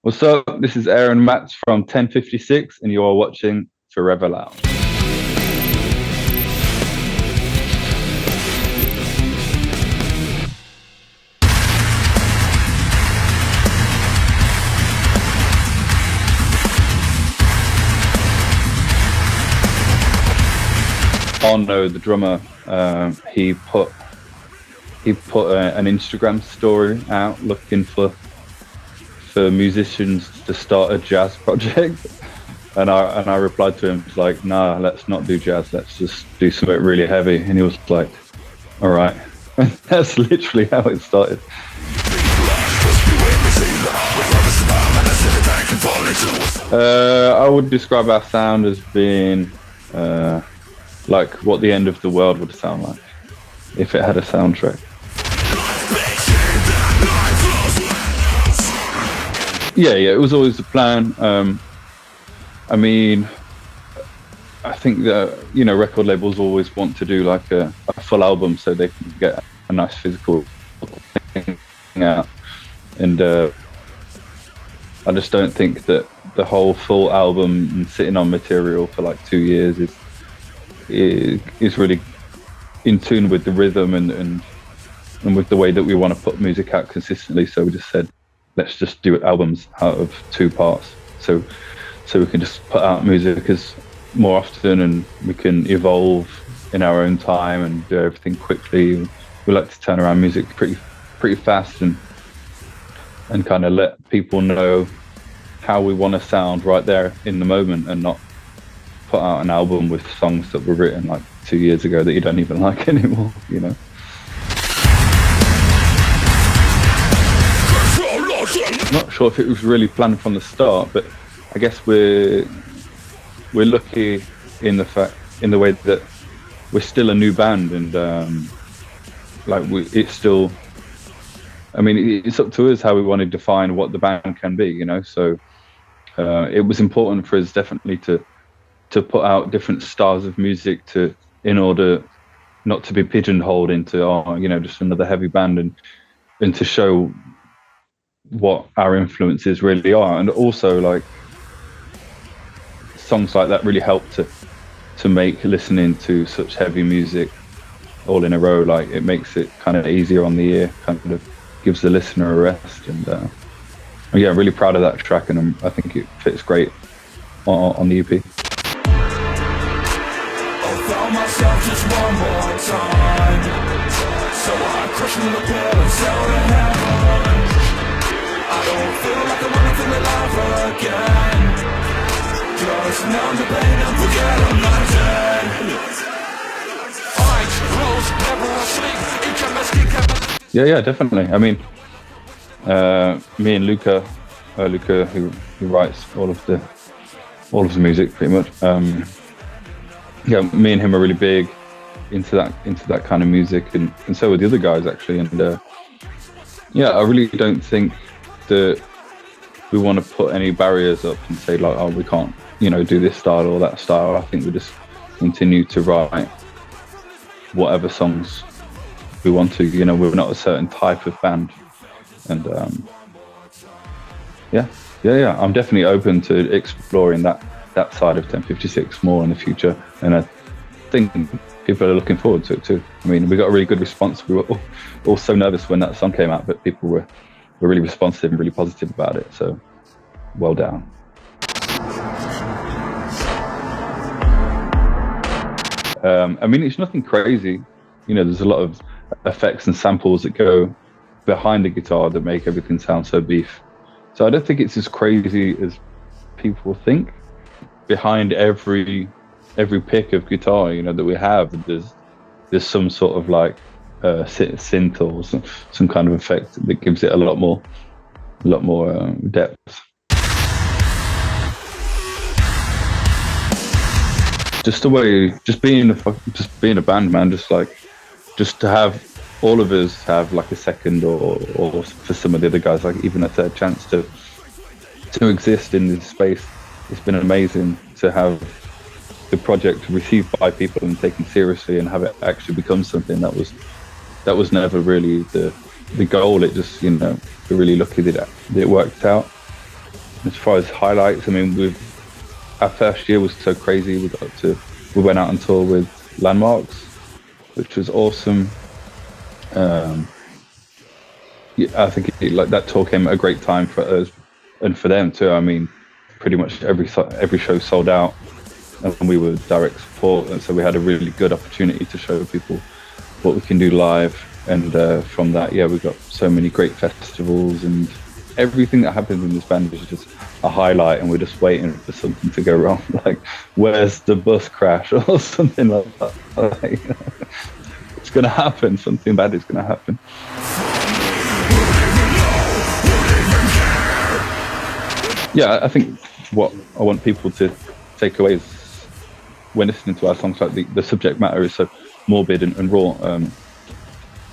What's up? This is Aaron Matz from 1056, and you are watching Forever Loud. Arno, the drummer, he put an Instagram story out looking for musicians to start a jazz project, and I replied to him like, nah, let's not do jazz, let's just do something really heavy. And he was like, all right. That's literally how it started. I would describe our sound as being like what the end of the world would sound like if it had a soundtrack. Yeah, it was always the plan. I mean, I think that, record labels always want to do like a full album so they can get a nice physical thing out. And I just don't think that the whole full album and sitting on material for like 2 years is really in tune with the rhythm and with the way that we want to put music out consistently. So we just said, let's just do albums out of 2 parts, so we can just put out music as more often, and we can evolve in our own time and do everything quickly. We like to turn around music pretty fast and kind of let people know how we want to sound right there in the moment, and not put out an album with songs that were written like 2 years ago that you don't even like anymore, Not sure if it was really planned from the start, but I guess we're lucky in the way that we're still a new band, and it's up to us how we want to define what the band can be, So it was important for us definitely to put out different styles of music in order not to be pigeonholed into just another heavy band, and to show what our influences really are. And also, like, songs like that really help to make listening to such heavy music all in a row, like, it makes it kind of easier on the ear, kind of gives the listener a rest. And yeah, I'm really proud of that track, and I think it fits great on the EP. Myself just one more time, so I crush in the pill and sail to heaven. I don't feel like I'm running from the life again. Just numb the pain and forget I'm not dead. Eyes closed, never asleep. Each of us keep. Yeah, definitely. I mean, me and Luca, who writes all of the music pretty much. Yeah, me and him are really big into that kind of music, and so are the other guys actually. And yeah, I really don't think that we want to put any barriers up and say like, oh, we can't, do this style or that style. I think we just continue to write whatever songs we want to. We're not a certain type of band, and yeah. I'm definitely open to exploring that side of 1056 more in the future, and I think people are looking forward to it too. I mean, we got a really good response. We were all so nervous when that song came out, but people were really responsive and really positive about it, so well done. I mean, it's nothing crazy, there's a lot of effects and samples that go behind the guitar that make everything sound so beef, so I don't think it's as crazy as people think. Behind every pick of guitar, that we have, there's some sort of like synth or some kind of effect that gives it a lot more depth. Just the way, just being a band, man. Just to have all of us have like a second, or for some of the other guys, like even a third chance to exist in this space. It's been amazing to have the project received by people and taken seriously, and have it actually become something that was never really the goal. It just, we're really lucky that it worked out. As far as highlights, I mean, our first year was so crazy. We went out on tour with Landmarks, which was awesome. Yeah, I think like that tour came at a great time for us and for them too. I mean, pretty much every show sold out, and we were direct support, and so we had a really good opportunity to show people what we can do live. And from that, yeah, we got so many great festivals, and everything that happens in this band is just a highlight, and we're just waiting for something to go wrong, like where's the bus crash or something like that. Like, it's gonna happen. Something bad is gonna happen. Yeah, I think what I want people to take away is when listening to our songs, like the subject matter is so morbid and raw,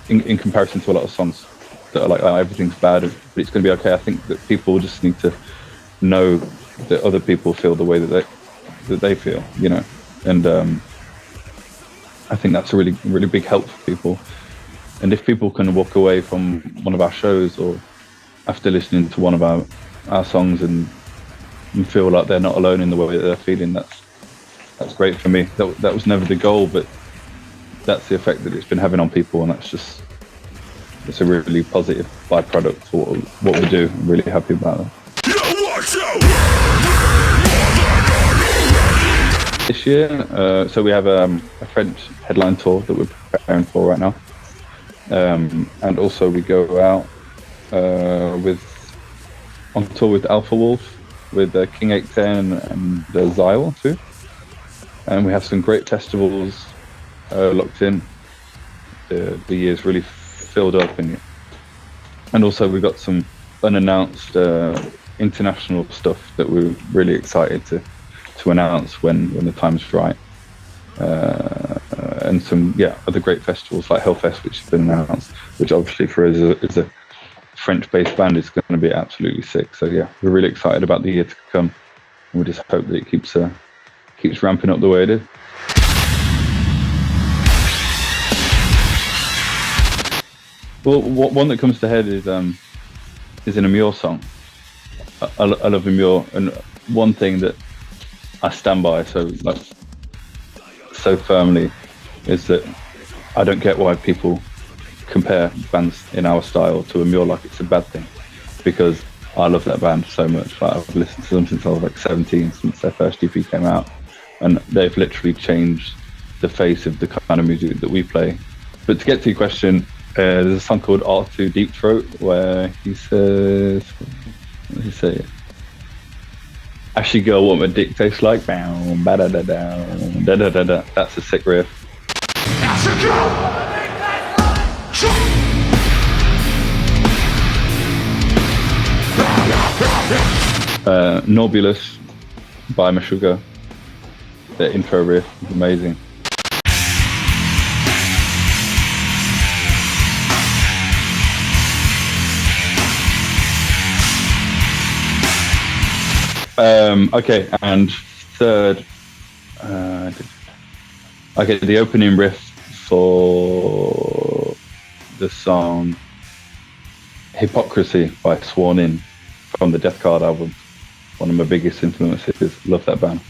in comparison to a lot of songs that are like, oh, everything's bad, but it's going to be okay. I think that people just need to know that other people feel the way that they feel, you know, and I think that's a really, really big help for people. And if people can walk away from one of our shows or after listening to one of our songs and feel like they're not alone in the way that they're feeling, that's great for me. That was never the goal, but that's the effect that it's been having on people, and it's a really positive byproduct for what we do. I'm really happy about that. This year, so we have a French headline tour that we're preparing for right now, and also we go out on tour with Alpha Wolf, with King 810 and Zyle too, and we have some great festivals locked in. The year's really filled up, and also we've got some unannounced international stuff that we're really excited to announce when the time's right, and some other great festivals like Hellfest, which has been announced, which obviously for us is a French-based band, is going to be absolutely sick. So yeah, we're really excited about the year to come, and we just hope that it keeps ramping up the way it is. Well, one that comes to head is an Amur song. I love Amur, and one thing that I stand by so firmly is that I don't get why people compare bands in our style to Amur like it's a bad thing, because I love that band so much. Like, I've listened to them since I was like 17, since their first EP came out, and they've literally changed the face of the kind of music that we play. But to get to your question, there's a song called R2 Deep Throat where he says, what does he say? Ashy girl, what my dick tastes like. Bow, ba da da da da da da da. That's a sick riff. Ashy girl, what my dick tastes like. Norbulus by Meshuggah. The intro riff is amazing. Okay, and third, the opening riff for the song Hypocrisy by Sworn In from the Death Card album. One of my biggest influences. Love that band.